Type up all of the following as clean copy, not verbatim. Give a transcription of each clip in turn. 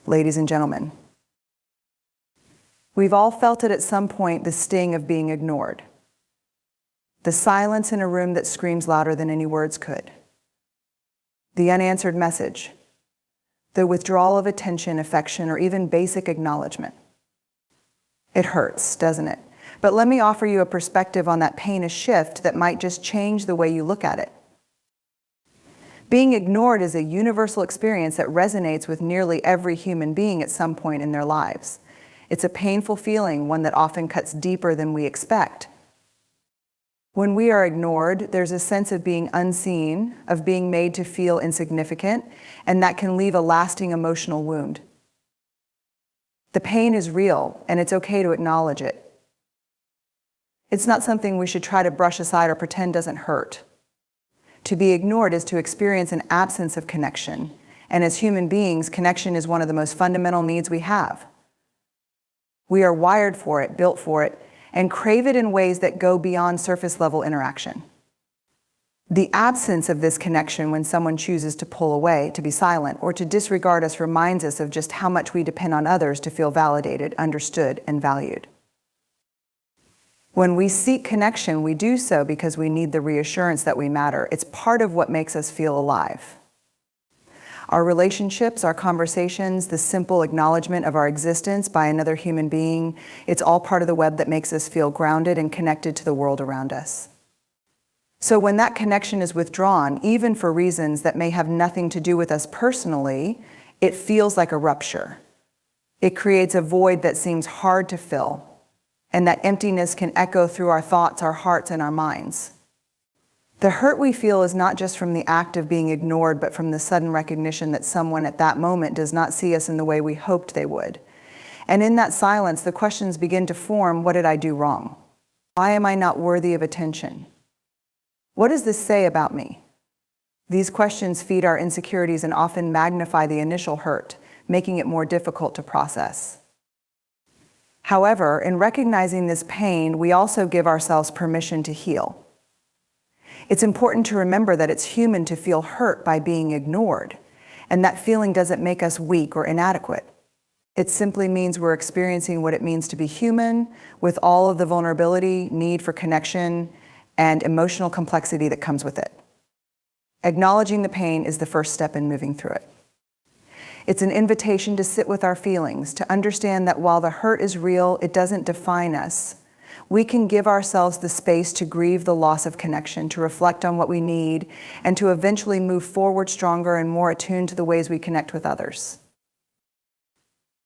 ladies and gentlemen. We've all felt it at some point, the sting of being ignored. The silence in a room that screams louder than any words could. The unanswered message. The withdrawal of attention, affection, or even basic acknowledgement. It hurts, doesn't it? But let me offer you a perspective on that pain, a shift that might just change the way you look at it. Being ignored is a universal experience that resonates with nearly every human being at some point in their lives. It's a painful feeling, one that often cuts deeper than we expect. When we are ignored, there's a sense of being unseen, of being made to feel insignificant, and that can leave a lasting emotional wound. The pain is real, and it's okay to acknowledge it. It's not something we should try to brush aside or pretend doesn't hurt. To be ignored is to experience an absence of connection, and as human beings, connection is one of the most fundamental needs we have. We are wired for it, built for it, and crave it in ways that go beyond surface-level interaction. The absence of this connection when someone chooses to pull away, to be silent, or to disregard us reminds us of just how much we depend on others to feel validated, understood, and valued. When we seek connection, we do so because we need the reassurance that we matter. It's part of what makes us feel alive. Our relationships, our conversations, the simple acknowledgement of our existence by another human being, it's all part of the web that makes us feel grounded and connected to the world around us. So when that connection is withdrawn, even for reasons that may have nothing to do with us personally, it feels like a rupture. It creates a void that seems hard to fill. And that emptiness can echo through our thoughts, our hearts, and our minds. The hurt we feel is not just from the act of being ignored, but from the sudden recognition that someone at that moment does not see us in the way we hoped they would. And in that silence, the questions begin to form: what did I do wrong? Why am I not worthy of attention? What does this say about me? These questions feed our insecurities and often magnify the initial hurt, making it more difficult to process. However, in recognizing this pain, we also give ourselves permission to heal. It's important to remember that it's human to feel hurt by being ignored, and that feeling doesn't make us weak or inadequate. It simply means we're experiencing what it means to be human, with all of the vulnerability, need for connection, and emotional complexity that comes with it. Acknowledging the pain is the first step in moving through it. It's an invitation to sit with our feelings, to understand that while the hurt is real, it doesn't define us. We can give ourselves the space to grieve the loss of connection, to reflect on what we need, and to eventually move forward stronger and more attuned to the ways we connect with others.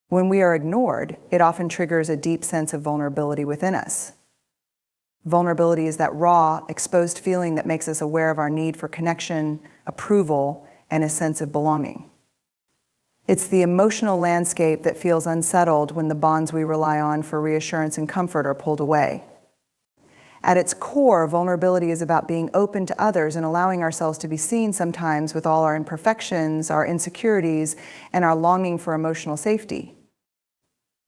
When we are ignored, it often triggers a deep sense of vulnerability within us. Vulnerability is that raw, exposed feeling that makes us aware of our need for connection, approval, and a sense of belonging. It's the emotional landscape that feels unsettled when the bonds we rely on for reassurance and comfort are pulled away. At its core, vulnerability is about being open to others and allowing ourselves to be seen sometimes with all our imperfections, our insecurities, and our longing for emotional safety.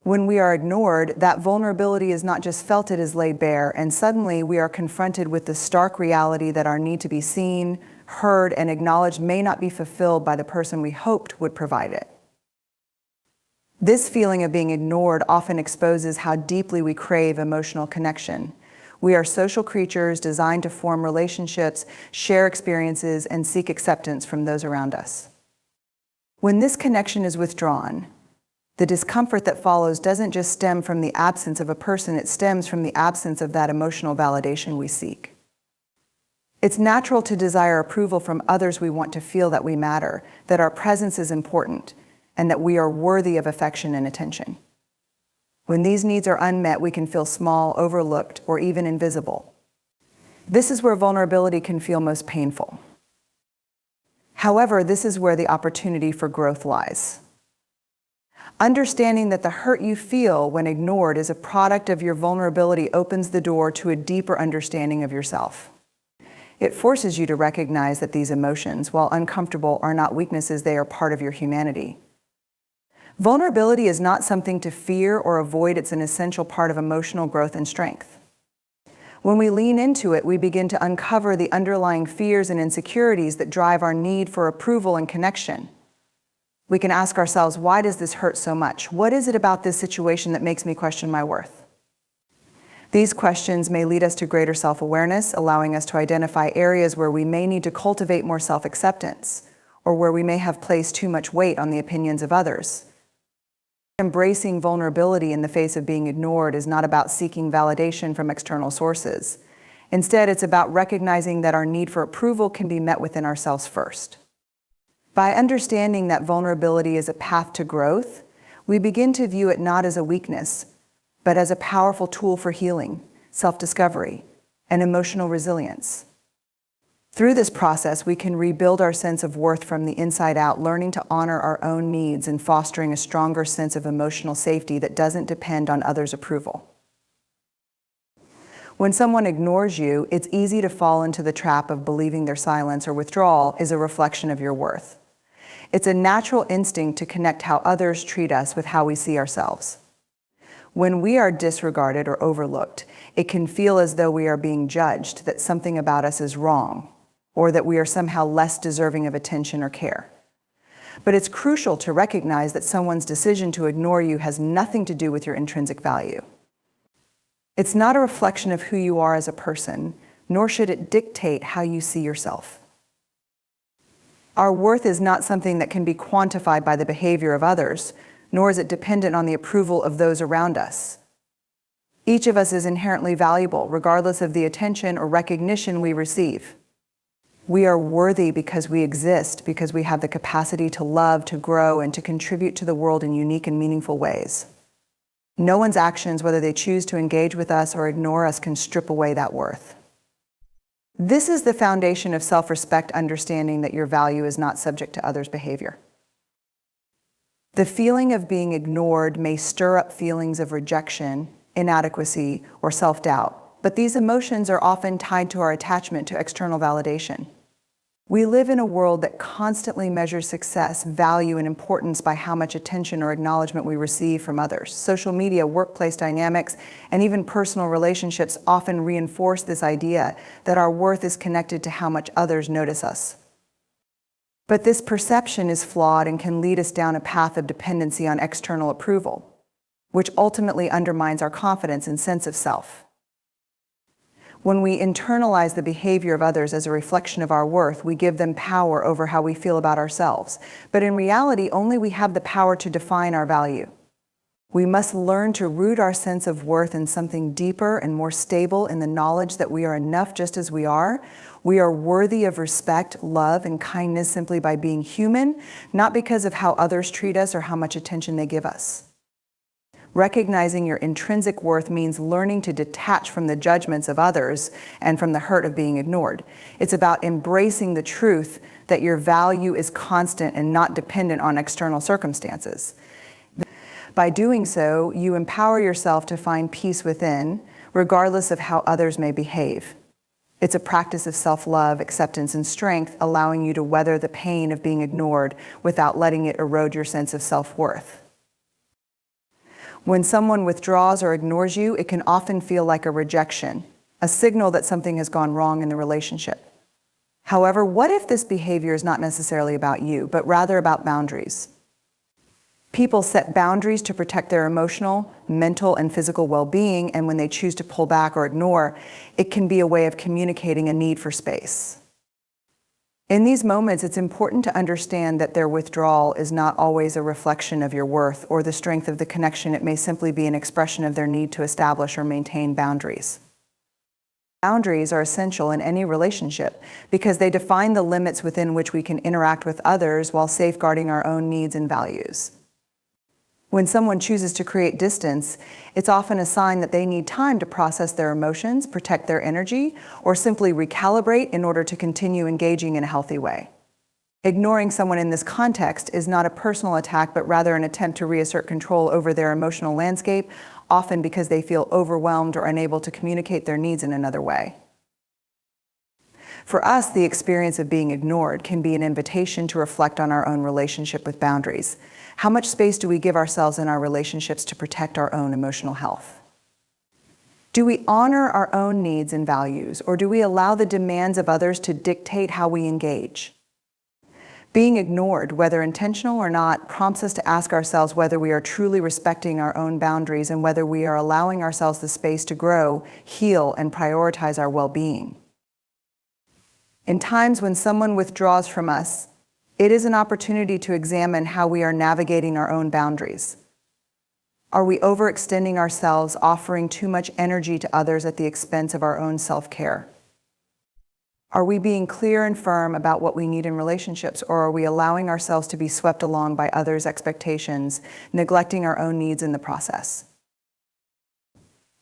When we are ignored, that vulnerability is not just felt, it is laid bare, and suddenly we are confronted with the stark reality that our need to be seen, heard, and acknowledged may not be fulfilled by the person we hoped would provide it. This feeling of being ignored often exposes how deeply we crave emotional connection. We are social creatures designed to form relationships, share experiences, and seek acceptance from those around us. When this connection is withdrawn, the discomfort that follows doesn't just stem from the absence of a person, it stems from the absence of that emotional validation we seek. It's natural to desire approval from others we want to feel that we matter, that our presence is important, and that we are worthy of affection and attention. When these needs are unmet, we can feel small, overlooked, or even invisible. This is where vulnerability can feel most painful. However, this is where the opportunity for growth lies. Understanding that the hurt you feel when ignored is a product of your vulnerability opens the door to a deeper understanding of yourself. It forces you to recognize that these emotions, while uncomfortable, are not weaknesses, they are part of your humanity. Vulnerability is not something to fear or avoid, it's an essential part of emotional growth and strength. When we lean into it, we begin to uncover the underlying fears and insecurities that drive our need for approval and connection. We can ask ourselves, why does this hurt so much? What is it about this situation that makes me question my worth? These questions may lead us to greater self-awareness, allowing us to identify areas where we may need to cultivate more self-acceptance, or where we may have placed too much weight on the opinions of others. Embracing vulnerability in the face of being ignored is not about seeking validation from external sources. Instead, it's about recognizing that our need for approval can be met within ourselves first. By understanding that vulnerability is a path to growth, we begin to view it not as a weakness, but as a powerful tool for healing, self-discovery, and emotional resilience. Through this process, we can rebuild our sense of worth from the inside out, learning to honor our own needs and fostering a stronger sense of emotional safety that doesn't depend on others' approval. When someone ignores you, it's easy to fall into the trap of believing their silence or withdrawal is a reflection of your worth. It's a natural instinct to connect how others treat us with how we see ourselves. When we are disregarded or overlooked, it can feel as though we are being judged, that something about us is wrong, or that we are somehow less deserving of attention or care. But it's crucial to recognize that someone's decision to ignore you has nothing to do with your intrinsic value. It's not a reflection of who you are as a person, nor should it dictate how you see yourself. Our worth is not something that can be quantified by the behavior of others, nor is it dependent on the approval of those around us. Each of us is inherently valuable, regardless of the attention or recognition we receive. We are worthy because we exist, because we have the capacity to love, to grow, and to contribute to the world in unique and meaningful ways. No one's actions, whether they choose to engage with us or ignore us, can strip away that worth. This is the foundation of self-respect, understanding that your value is not subject to others' behavior. The feeling of being ignored may stir up feelings of rejection, inadequacy, or self-doubt, but these emotions are often tied to our attachment to external validation. We live in a world that constantly measures success, value, and importance by how much attention or acknowledgement we receive from others. Social media, workplace dynamics, and even personal relationships often reinforce this idea that our worth is connected to how much others notice us. But this perception is flawed and can lead us down a path of dependency on external approval, which ultimately undermines our confidence and sense of self. When we internalize the behavior of others as a reflection of our worth, we give them power over how we feel about ourselves. But in reality, only we have the power to define our value. We must learn to root our sense of worth in something deeper and more stable, in the knowledge that we are enough just as we are. We are worthy of respect, love, and kindness simply by being human, not because of how others treat us or how much attention they give us. Recognizing your intrinsic worth means learning to detach from the judgments of others and from the hurt of being ignored. It's about embracing the truth that your value is constant and not dependent on external circumstances. By doing so, you empower yourself to find peace within, regardless of how others may behave. It's a practice of self-love, acceptance, and strength, allowing you to weather the pain of being ignored without letting it erode your sense of self-worth. When someone withdraws or ignores you, it can often feel like a rejection, a signal that something has gone wrong in the relationship. However, what if this behavior is not necessarily about you, but rather about boundaries? People set boundaries to protect their emotional, mental, and physical well-being, and when they choose to pull back or ignore, it can be a way of communicating a need for space. In these moments, it's important to understand that their withdrawal is not always a reflection of your worth or the strength of the connection. It may simply be an expression of their need to establish or maintain boundaries. Boundaries are essential in any relationship because they define the limits within which we can interact with others while safeguarding our own needs and values. When someone chooses to create distance, it's often a sign that they need time to process their emotions, protect their energy, or simply recalibrate in order to continue engaging in a healthy way. Ignoring someone in this context is not a personal attack, but rather an attempt to reassert control over their emotional landscape, often because they feel overwhelmed or unable to communicate their needs in another way. For us, the experience of being ignored can be an invitation to reflect on our own relationship with boundaries. How much space do we give ourselves in our relationships to protect our own emotional health? Do we honor our own needs and values, or do we allow the demands of others to dictate how we engage? Being ignored, whether intentional or not, prompts us to ask ourselves whether we are truly respecting our own boundaries and whether we are allowing ourselves the space to grow, heal, and prioritize our well-being. In times when someone withdraws from us, it is an opportunity to examine how we are navigating our own boundaries. Are we overextending ourselves, offering too much energy to others at the expense of our own self-care? Are we being clear and firm about what we need in relationships, or are we allowing ourselves to be swept along by others' expectations, neglecting our own needs in the process?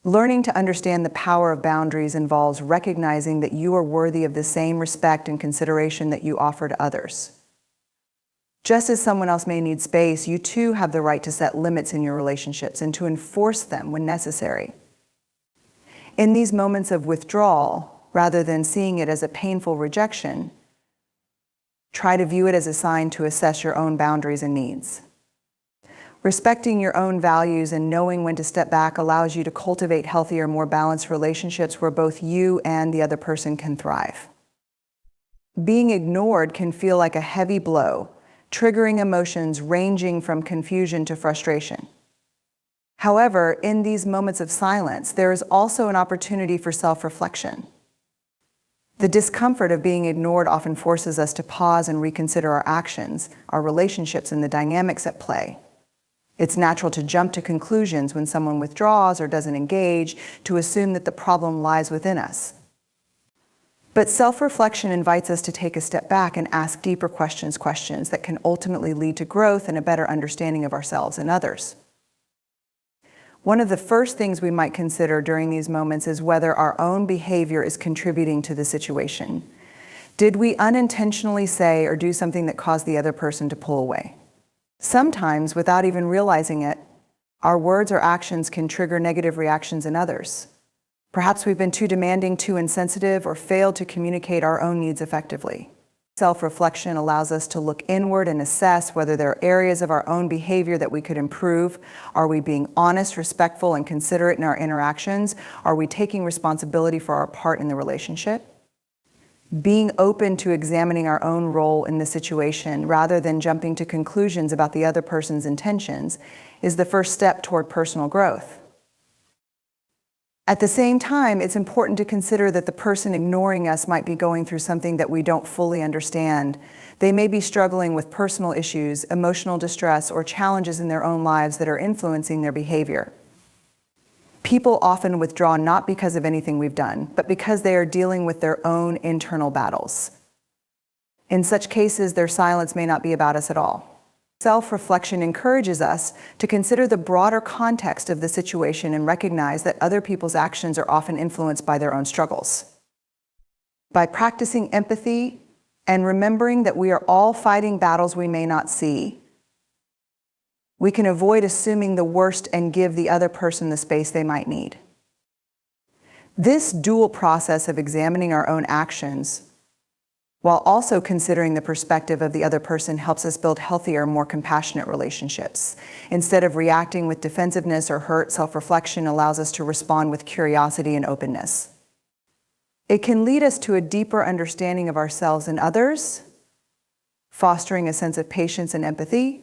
Learning to understand the power of boundaries involves recognizing that you are worthy of the same respect and consideration that you offer to others. Just as someone else may need space, you too have the right to set limits in your relationships and to enforce them when necessary. In these moments of withdrawal, rather than seeing it as a painful rejection, try to view it as a sign to assess your own boundaries and needs. Respecting your own values and knowing when to step back allows you to cultivate healthier, more balanced relationships where both you and the other person can thrive. Being ignored can feel like a heavy blow, triggering emotions ranging from confusion to frustration. However, in these moments of silence, there is also an opportunity for self-reflection. The discomfort of being ignored often forces us to pause and reconsider our actions, our relationships, and the dynamics at play. It's natural to jump to conclusions when someone withdraws or doesn't engage, to assume that the problem lies within us. But self-reflection invites us to take a step back and ask deeper questions that can ultimately lead to growth and a better understanding of ourselves and others. One of the first things we might consider during these moments is whether our own behavior is contributing to the situation. Did we unintentionally say or do something that caused the other person to pull away? Sometimes, without even realizing it, our words or actions can trigger negative reactions in others. Perhaps we've been too demanding, too insensitive, or failed to communicate our own needs effectively. Self-reflection allows us to look inward and assess whether there are areas of our own behavior that we could improve. Are we being honest, respectful, and considerate in our interactions? Are we taking responsibility for our part in the relationship? Being open to examining our own role in the situation rather than jumping to conclusions about the other person's intentions is the first step toward personal growth. At the same time, it's important to consider that the person ignoring us might be going through something that we don't fully understand. They may be struggling with personal issues, emotional distress, or challenges in their own lives that are influencing their behavior. People often withdraw not because of anything we've done, but because they are dealing with their own internal battles. In such cases, their silence may not be about us at all. Self-reflection encourages us to consider the broader context of the situation and recognize that other people's actions are often influenced by their own struggles. By practicing empathy and remembering that we are all fighting battles we may not see, we can avoid assuming the worst and give the other person the space they might need. This dual process of examining our own actions while also considering the perspective of the other person helps us build healthier, more compassionate relationships. Instead of reacting with defensiveness or hurt, self-reflection allows us to respond with curiosity and openness. It can lead us to a deeper understanding of ourselves and others, fostering a sense of patience and empathy.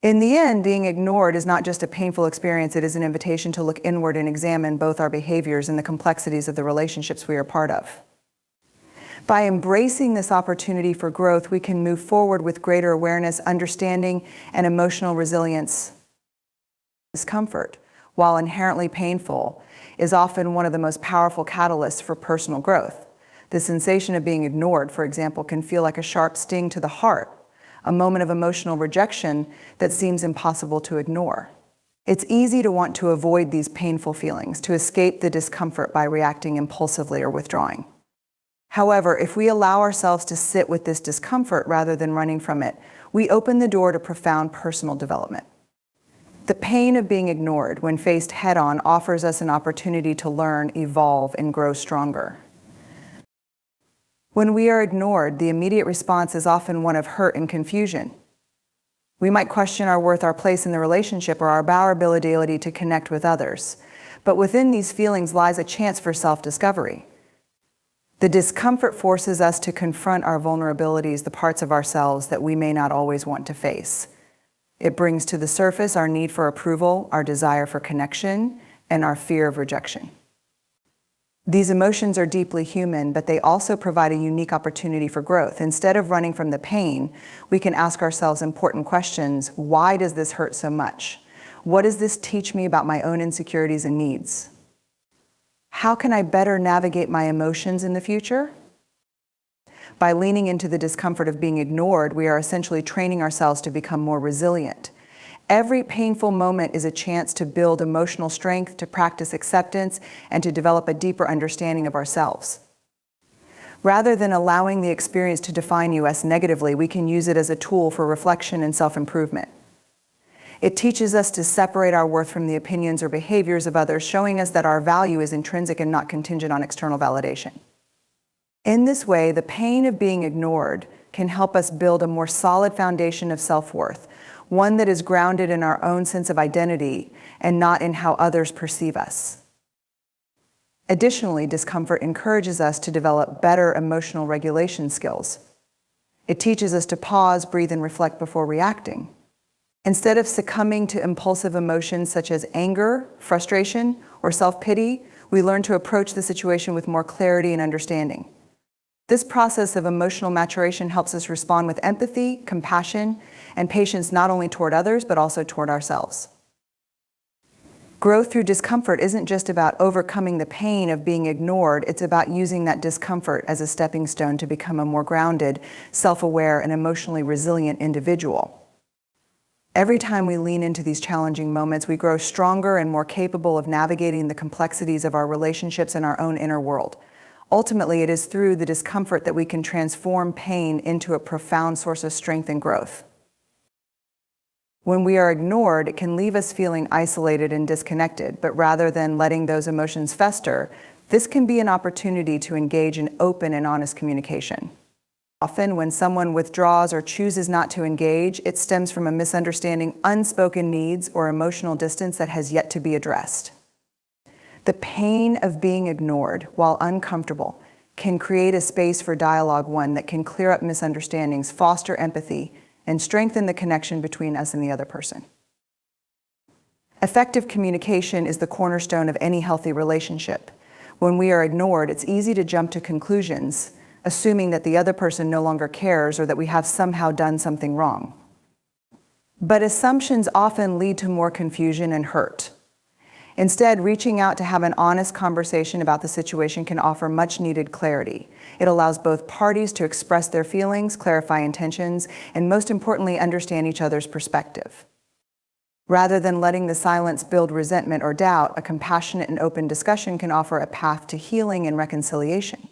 In the end, being ignored is not just a painful experience, it is an invitation to look inward and examine both our behaviors and the complexities of the relationships we are part of. By embracing this opportunity for growth, we can move forward with greater awareness, understanding, and emotional resilience. Discomfort, while inherently painful, is often one of the most powerful catalysts for personal growth. The sensation of being ignored, for example, can feel like a sharp sting to the heart, a moment of emotional rejection that seems impossible to ignore. It's easy to want to avoid these painful feelings, to escape the discomfort by reacting impulsively or withdrawing. However, if we allow ourselves to sit with this discomfort rather than running from it, we open the door to profound personal development. The pain of being ignored, when faced head-on, offers us an opportunity to learn, evolve, and grow stronger. When we are ignored, the immediate response is often one of hurt and confusion. We might question our worth, our place in the relationship, or our ability to connect with others. But within these feelings lies a chance for self-discovery. The discomfort forces us to confront our vulnerabilities, the parts of ourselves that we may not always want to face. It brings to the surface our need for approval, our desire for connection, and our fear of rejection. These emotions are deeply human, but they also provide a unique opportunity for growth. Instead of running from the pain, we can ask ourselves important questions. Why does this hurt so much? What does this teach me about my own insecurities and needs? How can I better navigate my emotions in the future? By leaning into the discomfort of being ignored, we are essentially training ourselves to become more resilient. Every painful moment is a chance to build emotional strength, to practice acceptance, and to develop a deeper understanding of ourselves. Rather than allowing the experience to define us negatively, we can use it as a tool for reflection and self-improvement. It teaches us to separate our worth from the opinions or behaviors of others, showing us that our value is intrinsic and not contingent on external validation. In this way, the pain of being ignored can help us build a more solid foundation of self-worth, one that is grounded in our own sense of identity and not in how others perceive us. Additionally, discomfort encourages us to develop better emotional regulation skills. It teaches us to pause, breathe, and reflect before reacting. Instead of succumbing to impulsive emotions such as anger, frustration, or self-pity, we learn to approach the situation with more clarity and understanding. This process of emotional maturation helps us respond with empathy, compassion, and patience not only toward others, but also toward ourselves. Growth through discomfort isn't just about overcoming the pain of being ignored, it's about using that discomfort as a stepping stone to become a more grounded, self-aware, and emotionally resilient individual. Every time we lean into these challenging moments, we grow stronger and more capable of navigating the complexities of our relationships and our own inner world. Ultimately, it is through the discomfort that we can transform pain into a profound source of strength and growth. When we are ignored, it can leave us feeling isolated and disconnected, but rather than letting those emotions fester, this can be an opportunity to engage in open and honest communication. Often, when someone withdraws or chooses not to engage, it stems from a misunderstanding, unspoken needs, or emotional distance that has yet to be addressed. The pain of being ignored, while uncomfortable, can create a space for dialogue, one that can clear up misunderstandings, foster empathy, and strengthen the connection between us and the other person. Effective communication is the cornerstone of any healthy relationship. When we are ignored, it's easy to jump to conclusions, assuming that the other person no longer cares or that we have somehow done something wrong. But assumptions often lead to more confusion and hurt. Instead, reaching out to have an honest conversation about the situation can offer much-needed clarity. It allows both parties to express their feelings, clarify intentions, and most importantly, understand each other's perspective. Rather than letting the silence build resentment or doubt, a compassionate and open discussion can offer a path to healing and reconciliation.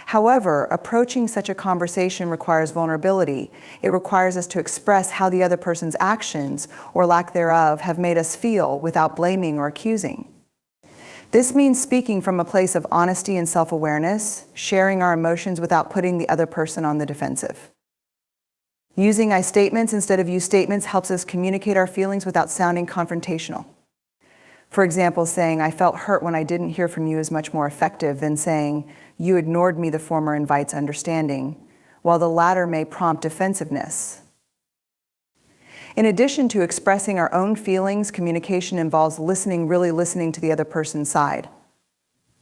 However, approaching such a conversation requires vulnerability. It requires us to express how the other person's actions, or lack thereof, have made us feel without blaming or accusing. This means speaking from a place of honesty and self-awareness, sharing our emotions without putting the other person on the defensive. Using I statements instead of you statements helps us communicate our feelings without sounding confrontational. For example, saying, "I felt hurt when I didn't hear from you," is much more effective than saying, "You ignored me." The former invites understanding, while the latter may prompt defensiveness. In addition to expressing our own feelings, communication involves listening, really listening to the other person's side.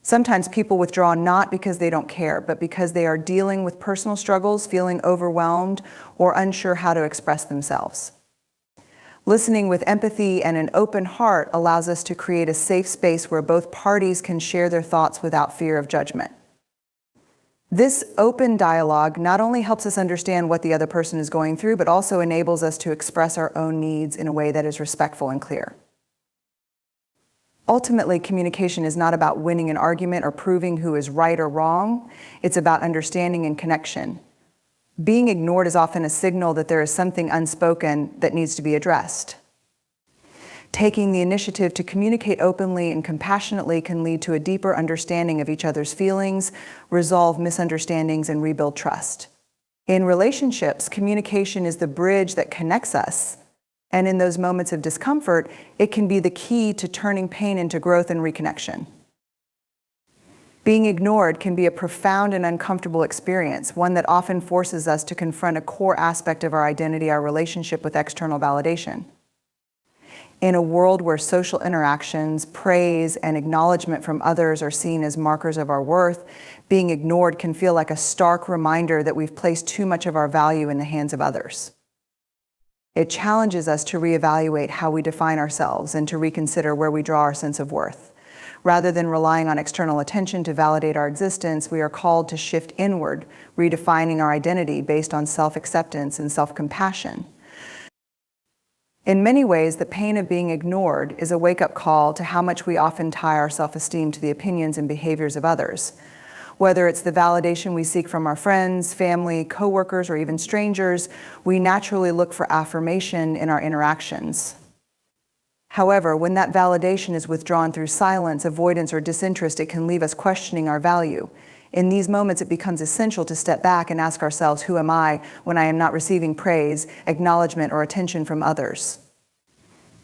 Sometimes people withdraw not because they don't care, but because they are dealing with personal struggles, feeling overwhelmed, or unsure how to express themselves. Listening with empathy and an open heart allows us to create a safe space where both parties can share their thoughts without fear of judgment. This open dialogue not only helps us understand what the other person is going through, but also enables us to express our own needs in a way that is respectful and clear. Ultimately, communication is not about winning an argument or proving who is right or wrong. It's about understanding and connection. Being ignored is often a signal that there is something unspoken that needs to be addressed. Taking the initiative to communicate openly and compassionately can lead to a deeper understanding of each other's feelings, resolve misunderstandings, and rebuild trust. In relationships, communication is the bridge that connects us, and in those moments of discomfort, it can be the key to turning pain into growth and reconnection. Being ignored can be a profound and uncomfortable experience, one that often forces us to confront a core aspect of our identity, our relationship with external validation. In a world where social interactions, praise, and acknowledgement from others are seen as markers of our worth, being ignored can feel like a stark reminder that we've placed too much of our value in the hands of others. It challenges us to reevaluate how we define ourselves and to reconsider where we draw our sense of worth. Rather than relying on external attention to validate our existence, we are called to shift inward, redefining our identity based on self-acceptance and self-compassion. In many ways, the pain of being ignored is a wake-up call to how much we often tie our self-esteem to the opinions and behaviors of others. Whether it's the validation we seek from our friends, family, coworkers, or even strangers, we naturally look for affirmation in our interactions. However, when that validation is withdrawn through silence, avoidance, or disinterest, it can leave us questioning our value. In these moments, it becomes essential to step back and ask ourselves, who am I when I am not receiving praise, acknowledgement, or attention from others?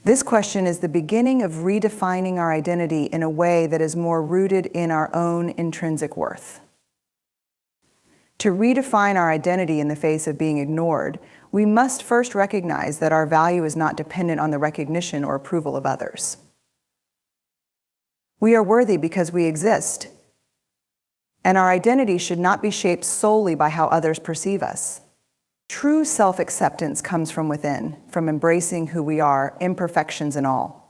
This question is the beginning of redefining our identity in a way that is more rooted in our own intrinsic worth. To redefine our identity in the face of being ignored, we must first recognize that our value is not dependent on the recognition or approval of others. We are worthy because we exist, and our identity should not be shaped solely by how others perceive us. True self-acceptance comes from within, from embracing who we are, imperfections and all.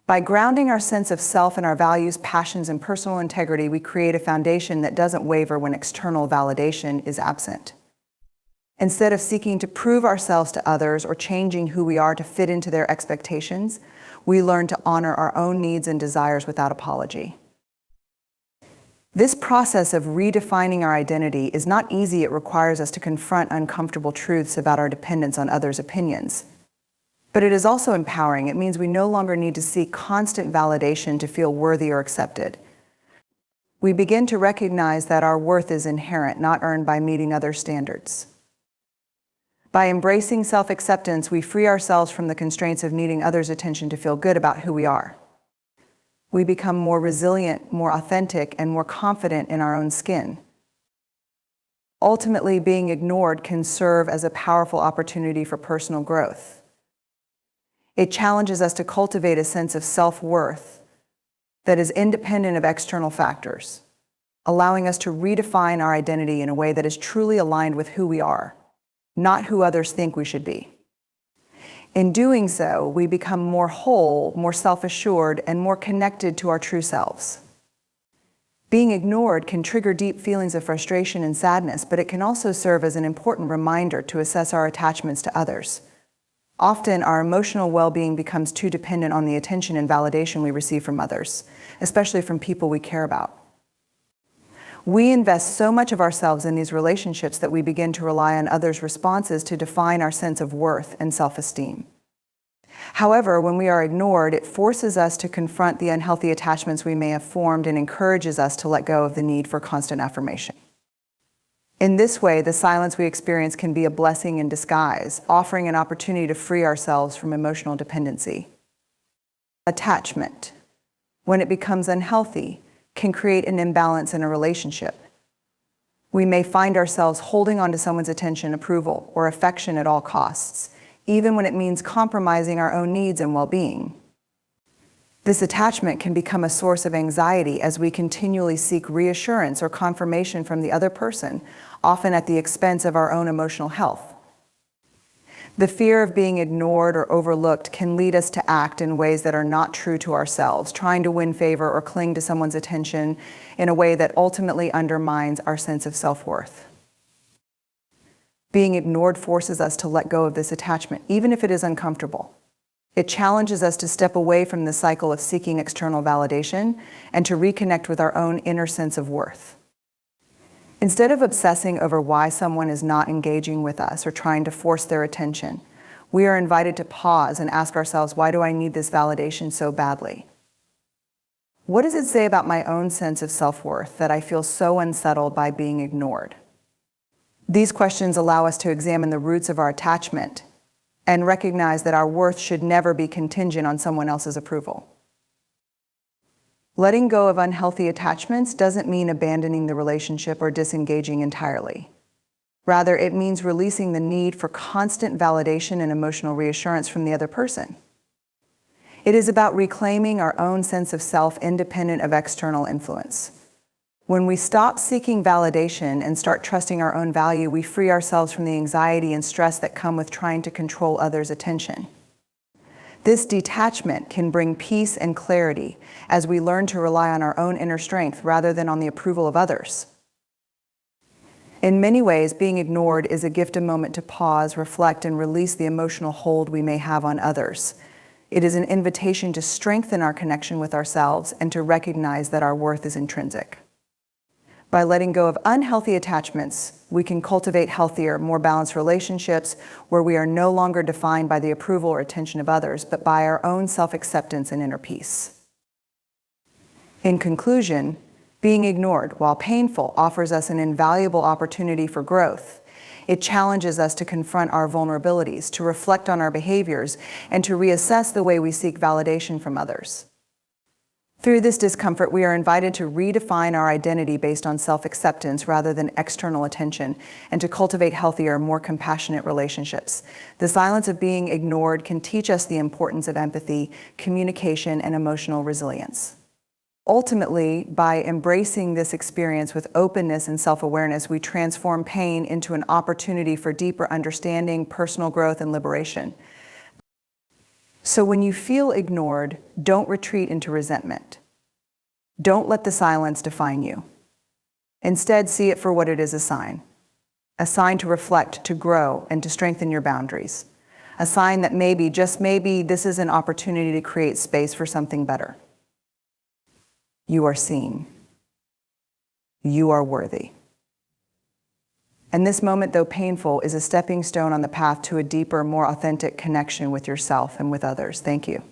By grounding our sense of self in our values, passions, and personal integrity, we create a foundation that doesn't waver when external validation is absent. Instead of seeking to prove ourselves to others or changing who we are to fit into their expectations, we learn to honor our own needs and desires without apology. This process of redefining our identity is not easy. It requires us to confront uncomfortable truths about our dependence on others' opinions. But it is also empowering. It means we no longer need to seek constant validation to feel worthy or accepted. We begin to recognize that our worth is inherent, not earned by meeting other standards. By embracing self-acceptance, we free ourselves from the constraints of needing others' attention to feel good about who we are. We become more resilient, more authentic, and more confident in our own skin. Ultimately, being ignored can serve as a powerful opportunity for personal growth. It challenges us to cultivate a sense of self-worth that is independent of external factors, allowing us to redefine our identity in a way that is truly aligned with who we are, not who others think we should be. In doing so, we become more whole, more self-assured, and more connected to our true selves. Being ignored can trigger deep feelings of frustration and sadness, but it can also serve as an important reminder to assess our attachments to others. Often, our emotional well-being becomes too dependent on the attention and validation we receive from others, especially from people we care about. We invest so much of ourselves in these relationships that we begin to rely on others' responses to define our sense of worth and self-esteem. However, when we are ignored, it forces us to confront the unhealthy attachments we may have formed and encourages us to let go of the need for constant affirmation. In this way, the silence we experience can be a blessing in disguise, offering an opportunity to free ourselves from emotional dependency. Attachment, when it becomes unhealthy, can create an imbalance in a relationship. We may find ourselves holding on to someone's attention, approval, or affection at all costs, even when it means compromising our own needs and well-being. This attachment can become a source of anxiety as we continually seek reassurance or confirmation from the other person, often at the expense of our own emotional health. The fear of being ignored or overlooked can lead us to act in ways that are not true to ourselves, trying to win favor or cling to someone's attention in a way that ultimately undermines our sense of self-worth. Being ignored forces us to let go of this attachment, even if it is uncomfortable. It challenges us to step away from the cycle of seeking external validation and to reconnect with our own inner sense of worth. Instead of obsessing over why someone is not engaging with us or trying to force their attention, we are invited to pause and ask ourselves, why do I need this validation so badly? What does it say about my own sense of self-worth that I feel so unsettled by being ignored? These questions allow us to examine the roots of our attachment and recognize that our worth should never be contingent on someone else's approval. Letting go of unhealthy attachments doesn't mean abandoning the relationship or disengaging entirely. Rather, it means releasing the need for constant validation and emotional reassurance from the other person. It is about reclaiming our own sense of self independent of external influence. When we stop seeking validation and start trusting our own value, we free ourselves from the anxiety and stress that come with trying to control others' attention. This detachment can bring peace and clarity as we learn to rely on our own inner strength rather than on the approval of others. In many ways, being ignored is a gift, a moment to pause, reflect, and release the emotional hold we may have on others. It is an invitation to strengthen our connection with ourselves and to recognize that our worth is intrinsic. By letting go of unhealthy attachments, we can cultivate healthier, more balanced relationships where we are no longer defined by the approval or attention of others, but by our own self-acceptance and inner peace. In conclusion, being ignored, while painful, offers us an invaluable opportunity for growth. It challenges us to confront our vulnerabilities, to reflect on our behaviors, and to reassess the way we seek validation from others. Through this discomfort, we are invited to redefine our identity based on self-acceptance rather than external attention, and to cultivate healthier, more compassionate relationships. The silence of being ignored can teach us the importance of empathy, communication, and emotional resilience. Ultimately, by embracing this experience with openness and self-awareness, we transform pain into an opportunity for deeper understanding, personal growth, and liberation. So when you feel ignored, don't retreat into resentment. Don't let the silence define you. Instead, see it for what it is, a sign to reflect, to grow, and to strengthen your boundaries. A sign that maybe, just maybe, this is an opportunity to create space for something better. You are seen. You are worthy. And this moment, though painful, is a stepping stone on the path to a deeper, more authentic connection with yourself and with others. Thank you.